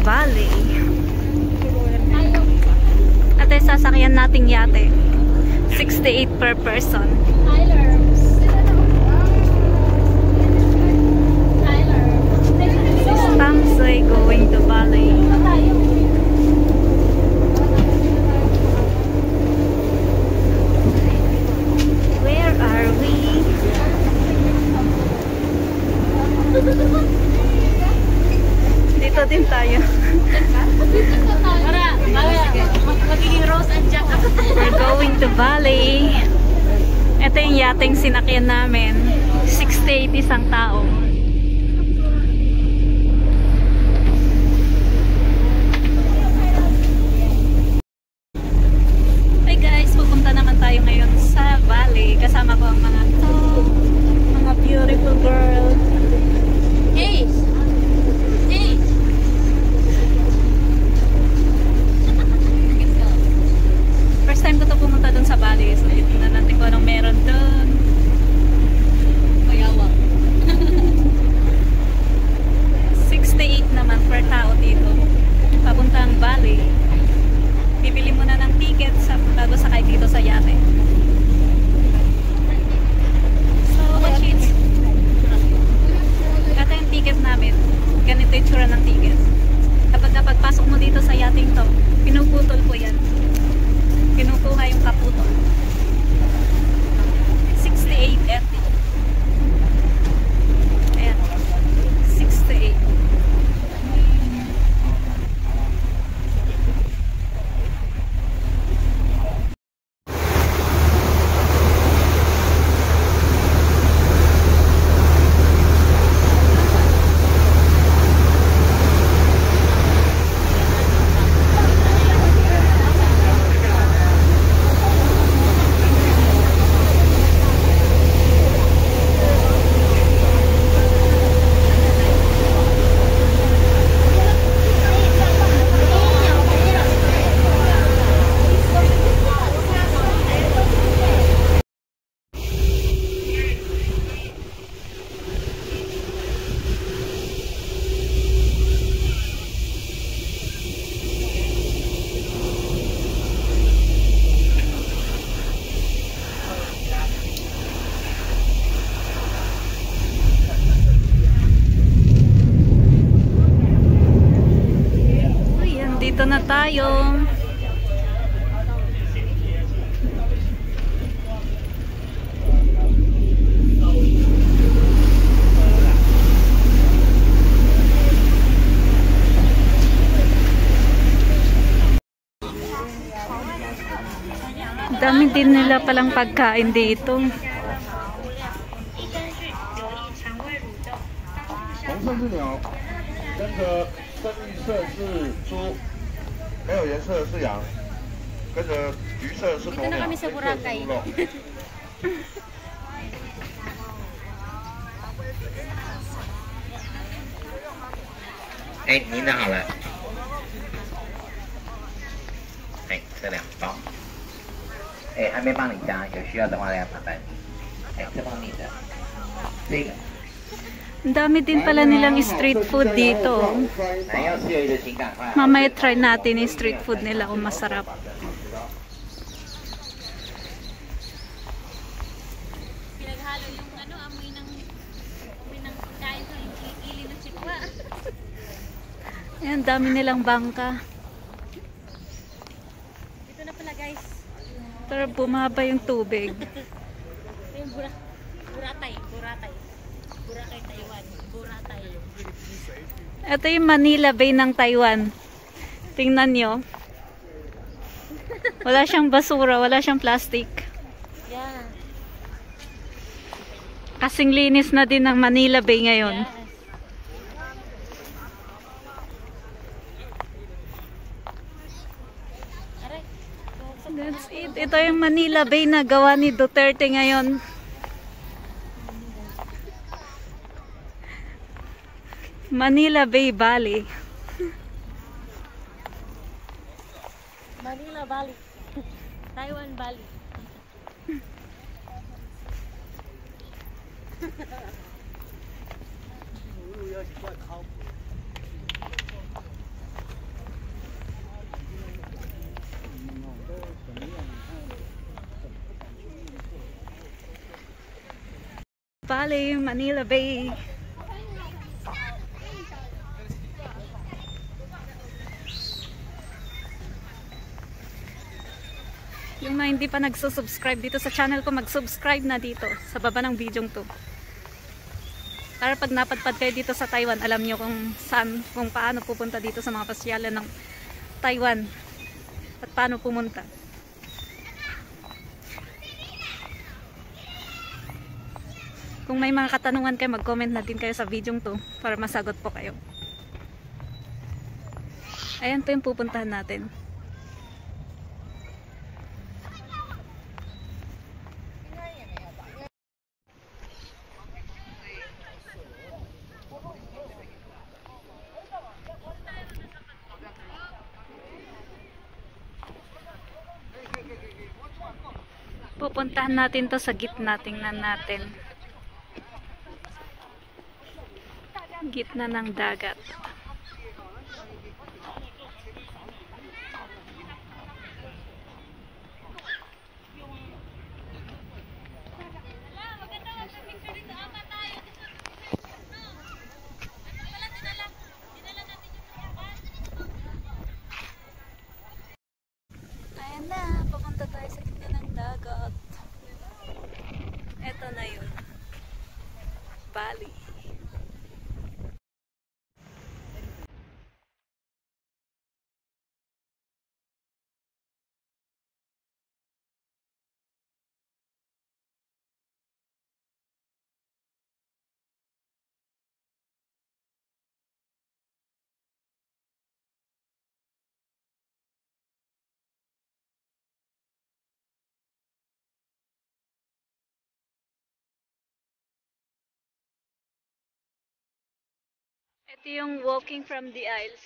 Bali. At ay sasakyan nating yate. 68 per person. Tamsoy going to Bali. Where are we? Dito din tayo. We're going to Bali. Ito yung yating sinakyan namin. 68 isang tao. Hey guys, pupunta naman tayo ngayon sa Bali. Kasama ko ang mga beautiful girl. Hey! Hey! First time ko to pumunta dun sa Bali. So, ito na natin kung anong meron dun. Mayawa. 68 naman per tao dito. Papuntang Bali. Bibili muna ng ticket bago sakay dito sa yate. So, watch it. Ito yung ticket namin. Ganito yung tsura ng ticket. Kapag pagpasok mo dito sa yating to, pinuputol po yan. Kinukuha yung kaputol. 68 RT. Ayan. 68. Dito na tayo. Dami din nila palang pagkain dito. 没有颜色的是羊，跟着橘色是鸵鸟，黑色是猪肉。哎，您的好了。哎，这2包。哎，还没帮你加，有需要的话来麻烦你。哎，这帮你的。这个。 Ang dami din pala nilang street food dito. Mamaya try natin yung street food nila kung masarap. Pinaghalo yung amoy ng kain ko, yung kilikili ng chikwa. Ayan, dami nilang bangka. Dito na pala guys. Pero bumaba yung tubig. Yung buratay. Boracay, Taiwan. Boracay. Ito yung Manila Bay ng Taiwan. Tingnan nyo. Wala siyang basura, wala siyang plastic. Yeah. Kasing linis na din ng Manila Bay ngayon. Yes. That's it. Ito yung Manila Bay na gawa ni Duterte ngayon. Manila Bay, Bali. Manila, Bali. Taiwan, Bali. Bali, Manila Bay. Yung mga hindi pa nagsusubscribe dito sa channel ko, mag-subscribe na dito sa baba ng video to. Para pag napadpad kayo dito sa Taiwan, alam nyo kung saan, kung paano pupunta dito sa mga pasyalan ng Taiwan at paano pumunta. Kung may mga katanungan kayo, mag-comment na din kayo sa video to para masagot po kayo. Ayan po yung pupuntahan natin. Pupuntahan natin to sa gitna, tingnan natin. Gitna ng dagat. Ayan na, papunta tayo sa gitna ng dagat. Eto na yun. Bali. Ito yung walking from the Isles.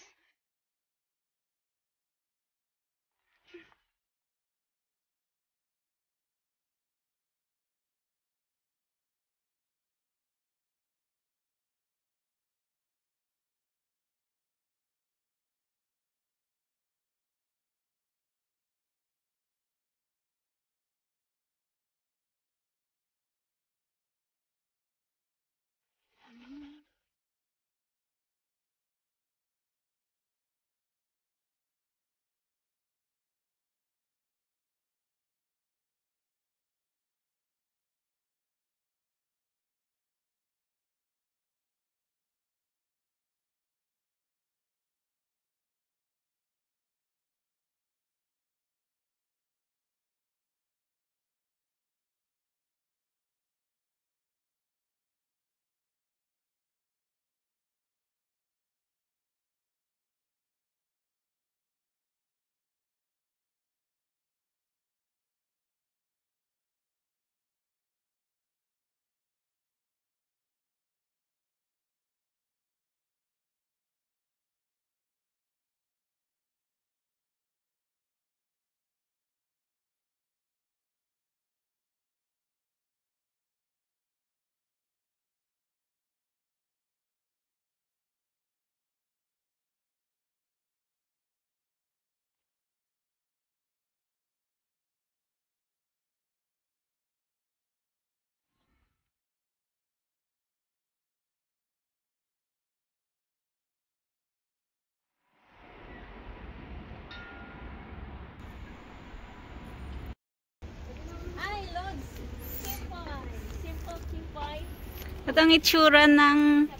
Ito ang itsura ng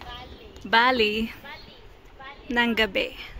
Bali ng gabi.